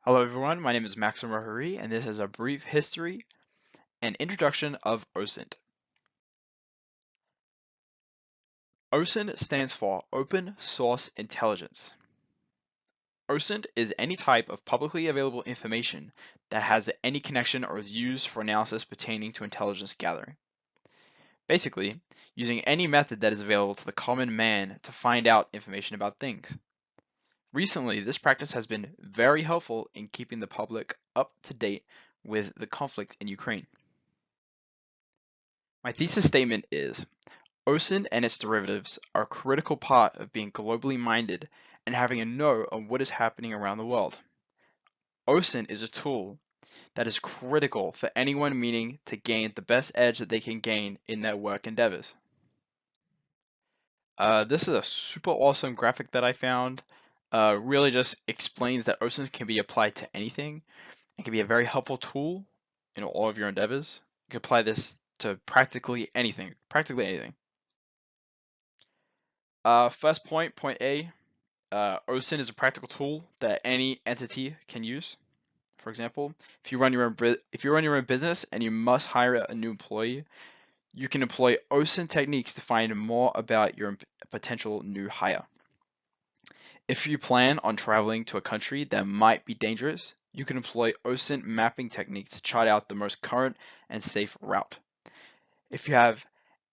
Hello everyone, my name is Maxim Rahari, and this is a brief history and introduction of OSINT. OSINT stands for Open Source Intelligence. OSINT is any type of publicly available information that has any connection or is used for analysis pertaining to intelligence gathering. Basically, using any method that is available to the common man to find out information about things. Recently, this practice has been very helpful in keeping the public up to date with the conflict in Ukraine. My thesis statement is OSINT and its derivatives are a critical part of being globally minded and having a know on what is happening around the world. OSINT is a tool that is critical for anyone meaning to gain the best edge that they can gain in their work endeavors. This is a super awesome graphic that I found. Really just explains that OSINT can be applied to anything and can be a very helpful tool in all of your endeavors. You can apply this to practically anything, practically anything. First point, point A, OSINT is a practical tool that any entity can use. For example, if you run your own business and you must hire a new employee, you can employ OSINT techniques to find more about your potential new hire. If you plan on traveling to a country that might be dangerous, you can employ OSINT mapping techniques to chart out the most current and safe route. If you have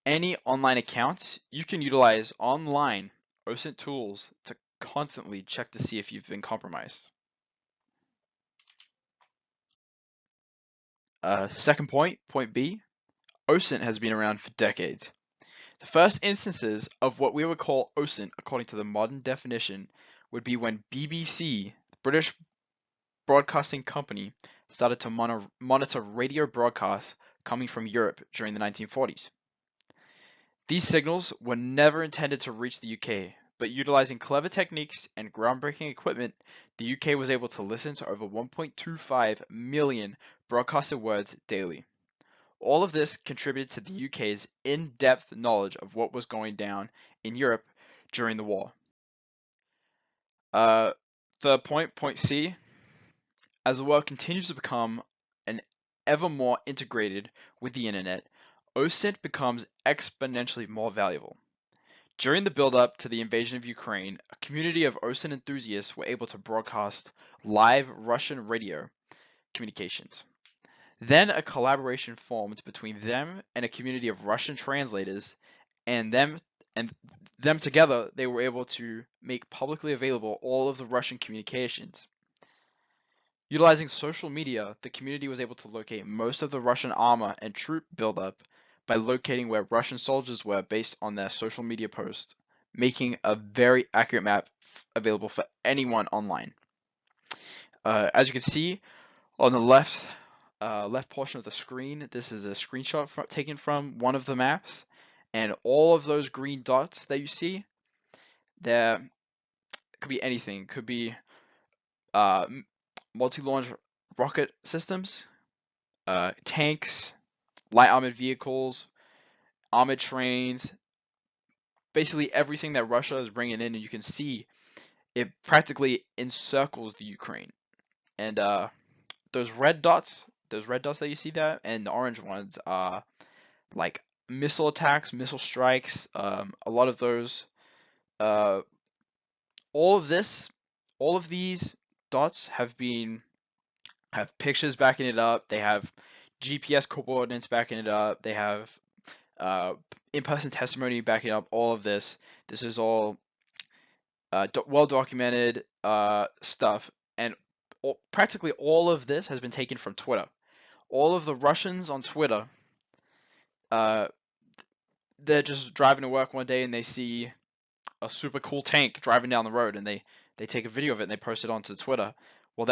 any online accounts, you can utilize online OSINT tools to constantly check to see if you've been compromised. Second point, point B, OSINT has been around for decades. The first instances of what we would call OSINT, according to the modern definition, would be when BBC, the British Broadcasting Company, started to monitor radio broadcasts coming from Europe during the 1940s. These signals were never intended to reach the UK, but utilizing clever techniques and groundbreaking equipment, the UK was able to listen to over 1.25 million broadcasted words daily. All of this contributed to the UK's in-depth knowledge of what was going down in Europe during the war. The point C, as the world continues to become an ever more integrated with the internet, OSINT becomes exponentially more valuable. During the build-up to the invasion of Ukraine, a community of OSINT enthusiasts were able to broadcast live Russian radio communications. Then a collaboration formed between them and a community of Russian translators, and them together they were able to make publicly available all of the Russian communications. Utilizing social media, the community was able to locate most of the Russian armor and troop buildup by locating where Russian soldiers were based on their social media posts, making a very accurate map available for anyone online. As you can see on the left portion of the screen, this is a screenshot taken from one of the maps, and all of those green dots that you see, there could be anything. Could be uh, multi-launch rocket systems, tanks, light armored vehicles, armored trains, basically everything that Russia is bringing in, and you can see it practically encircles the Ukraine. And those red dots that you see there, and the orange ones are like missile attacks, missile strikes. A lot of those, uh, all of this, all of these dots have pictures backing it up. They have GPS coordinates backing it up. They have uh, in-person testimony backing up all of this. This is all well documented stuff, and practically all of this has been taken from Twitter. All of the Russians on Twitter, uh, they're just driving to work one day and they see a super cool tank driving down the road, and they take a video of it and they post it onto Twitter. Well,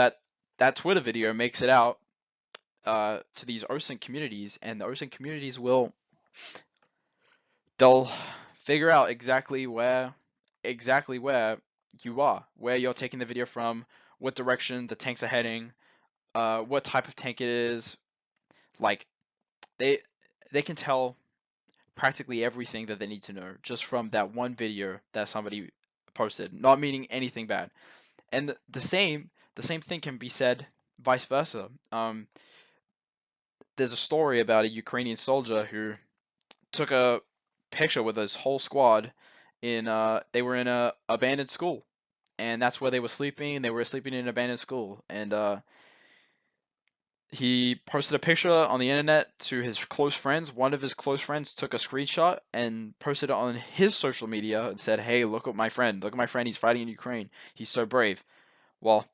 that Twitter video makes it out to these OSINT communities, and the OSINT communities they'll figure out exactly where you are, where you're taking the video from, what direction the tanks are heading, what type of tank it is. Like they they can tell practically everything that they need to know just from that one video that somebody posted, not meaning anything bad. And the same the same thing can be said vice versa. There's a story about a Ukrainian soldier who took a picture with his whole squad in they were in a abandoned school, and that's where they were sleeping. They were sleeping in an abandoned school, and he posted a picture on the internet to his close friends. One of his close friends took a screenshot and posted it on his social media and said, "Hey, look at my friend. Look at my friend. He's fighting in Ukraine. He's so brave." Well,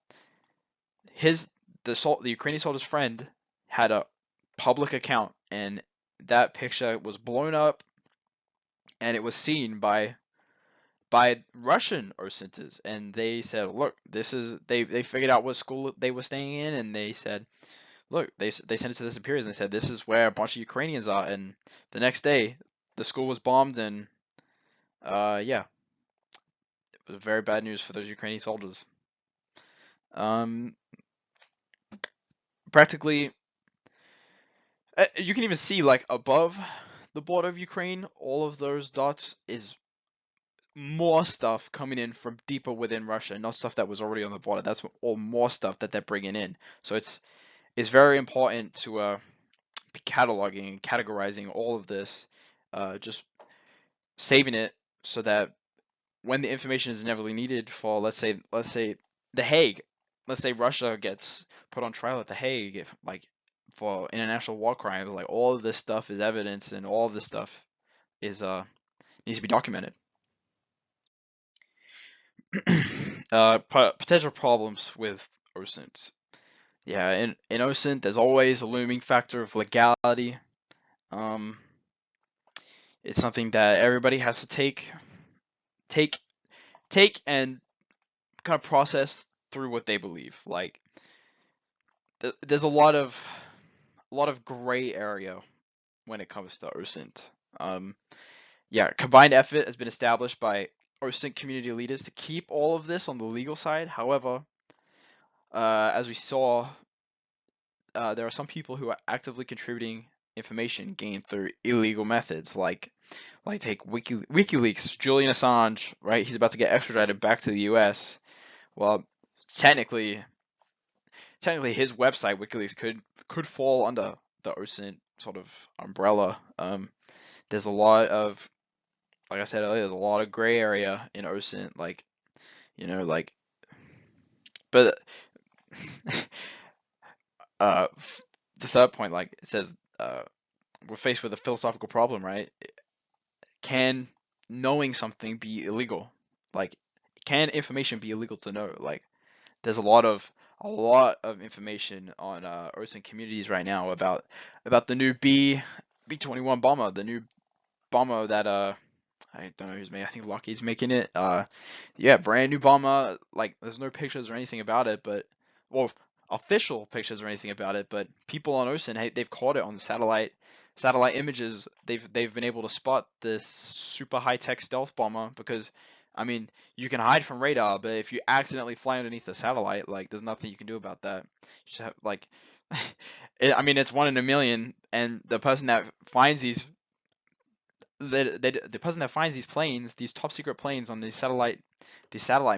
his the Ukrainian soldier's friend had a public account, and that picture was blown up, and it was seen by Russian OSINTs, and they said, "Look, this is they figured out what school they were staying in, and they said, look, they sent it to the superiors, and they said this is where a bunch of Ukrainians are." And the next day, the school was bombed, and yeah, it was very bad news for those Ukrainian soldiers. Um, Practically, you can even see like above the border of Ukraine, all of those dots is more stuff coming in from deeper within Russia, not stuff that was already on the border. That's all more stuff that they're bringing in. So it's very important to be cataloging and categorizing all of this, just saving it so that when the information is inevitably needed for, let's say the Hague, let's say Russia gets put on trial at the Hague, if, like for international war crimes, like all of this stuff is evidence, and all of this stuff is needs to be documented. Potential problems with OSINT. Yeah, in OSINT, there's always a looming factor of legality. Um, it's something that everybody has to take, take, and kind of process through what they believe. Like, there's a lot of gray area when it comes to OSINT. Um, yeah, combined effort has been established by OSINT community leaders to keep all of this on the legal side. However, as we saw, there are some people who are actively contributing information gained through illegal methods, like take WikiLeaks, Julian Assange, right? He's about to get extradited back to the U.S. Well, technically, his website WikiLeaks could fall under the OSINT sort of umbrella. There's a lot of, like I said earlier, there's a lot of gray area in OSINT, like, but uh, the third point, like it says, we're faced with a philosophical problem, right? Can knowing something be illegal? Like, can information be illegal to know? Like, there's a lot of information on OSINT communities right now about the new B-21 bomber, the new bomber that I don't know who's making. I think Lockheed's making it. Yeah, brand new bomber. Like, there's no pictures or anything about it, but well, official pictures or anything about it. But people on OSINT, hey, they've caught it on satellite images. They've been able to spot this super high tech stealth bomber because, I mean, you can hide from radar, but if you accidentally fly underneath the satellite, like, there's nothing you can do about that. You just have, like, I mean, it's one in a million, and the person that finds the person that finds these planes, these top secret planes on these satellite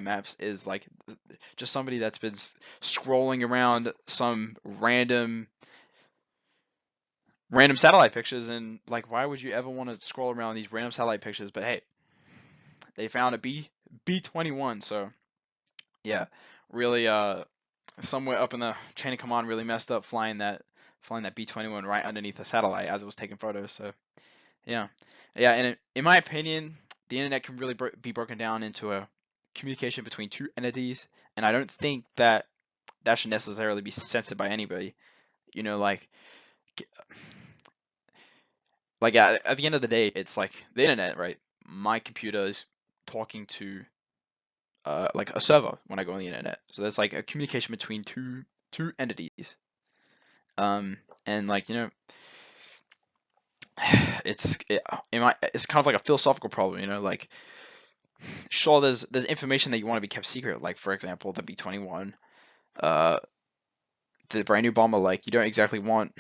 maps, is like just somebody that's been scrolling around some random satellite pictures. And like, why would you ever want to scroll around these random satellite pictures? But hey, they found a B-21, so yeah, really somewhere up in the chain of command really messed up flying that B-21 right underneath the satellite as it was taking photos. So yeah, yeah, and in my opinion, the internet can really be broken down into a communication between two entities, and I don't think that should necessarily be censored by anybody. You know, like at the end of the day, it's like the internet, right? My computer is talking to like a server when I go on the internet, so there's like a communication between two entities. And like, it's kind of like a philosophical problem, like, sure, there's information that you want to be kept secret, like for example the B-21, uh the brand new bomber. Like, you don't exactly want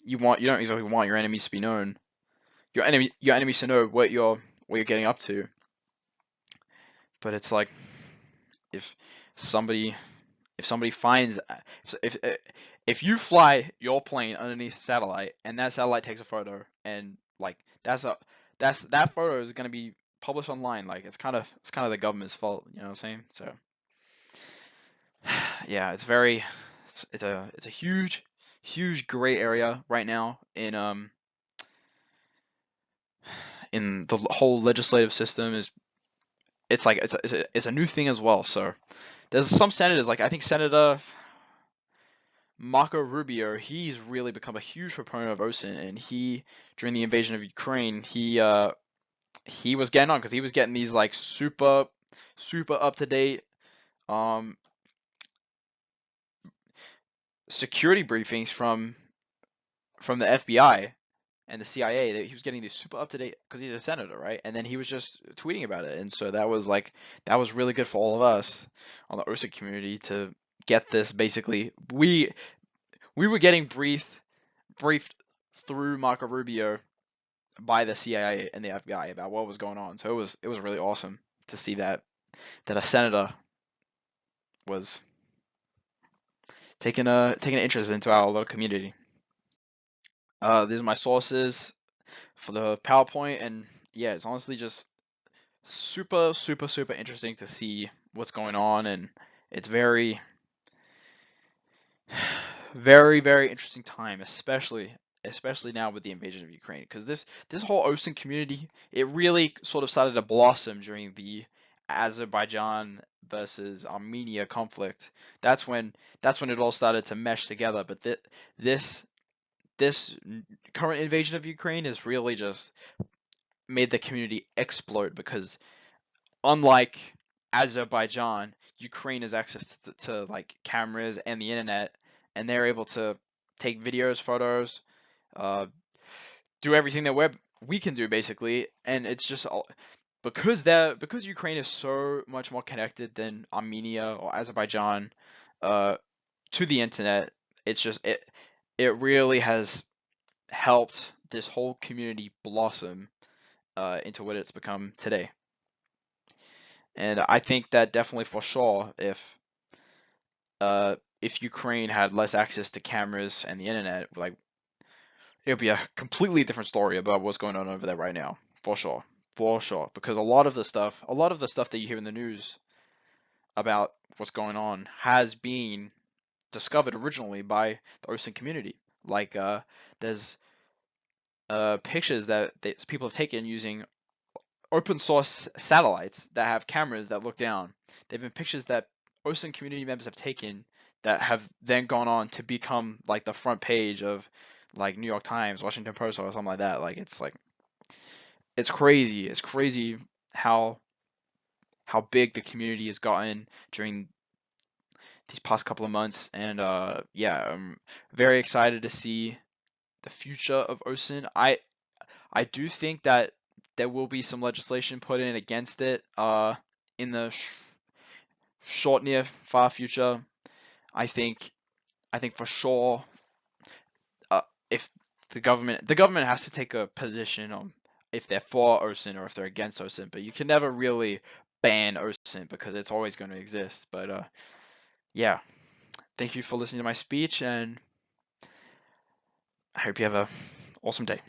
your enemies to be known, your enemies to know what you're getting up to. But it's like, if somebody If somebody finds, if you fly your plane underneath a satellite and that satellite takes a photo, and like that photo is gonna be published online. Like it's kind of the government's fault. You know what I'm saying? So yeah, it's a huge gray area right now in the whole legislative system. It's like it's a new thing as well. So there's some senators, like I think Senator Marco Rubio, he's really become a huge proponent of OSINT, and during the invasion of Ukraine, he was getting on because he was getting these like super up to date um security briefings from the FBI and the CIA. That he was getting these super up to date because he's a senator, right? And then he was just tweeting about it, and so that was really good for all of us on the OSINT community to get this. Basically, we were getting briefed through Marco Rubio by the CIA and the FBI about what was going on. So it was really awesome to see that a senator was taking an interest into our little community. These are my sources for the PowerPoint, and yeah, it's honestly just super interesting to see what's going on, and it's very interesting time, especially now with the invasion of Ukraine, because this whole OSINT community, it really sort of started to blossom during the Azerbaijan versus Armenia conflict. That's when that's when it all started to mesh together. But this this current invasion of Ukraine has really just made the community explode because unlike Azerbaijan, Ukraine has access to like cameras and the internet, and they're able to take videos, photos, uh, do everything that we can do basically, and it's just all, because Ukraine is so much more connected than Armenia or Azerbaijan uh, to the internet. It's just it really has helped this whole community blossom into what it's become today. And I think that definitely for sure, if Ukraine had less access to cameras and the internet, like it would be a completely different story about what's going on over there right now, for sure. Because a lot of the stuff that you hear in the news about what's going on has been discovered originally by the OSINT community. Like there's pictures that people have taken using open source satellites that have cameras that look down. They've been pictures that OSINT community members have taken that have then gone on to become like the front page of like New York Times, Washington Post, or something like that. Like it's crazy. It's crazy how how big the community has gotten during these past couple of months. And yeah, I'm very excited to see the future of OSINT. I do think that there will be some legislation put in against it in the short, near, far future. I think I think for sure, uh, if the government has to take a position on if they're for OSINT or if they're against OSINT, but you can never really ban OSINT because it's always going to exist. But yeah, thank you for listening to my speech, and I hope you have a awesome day.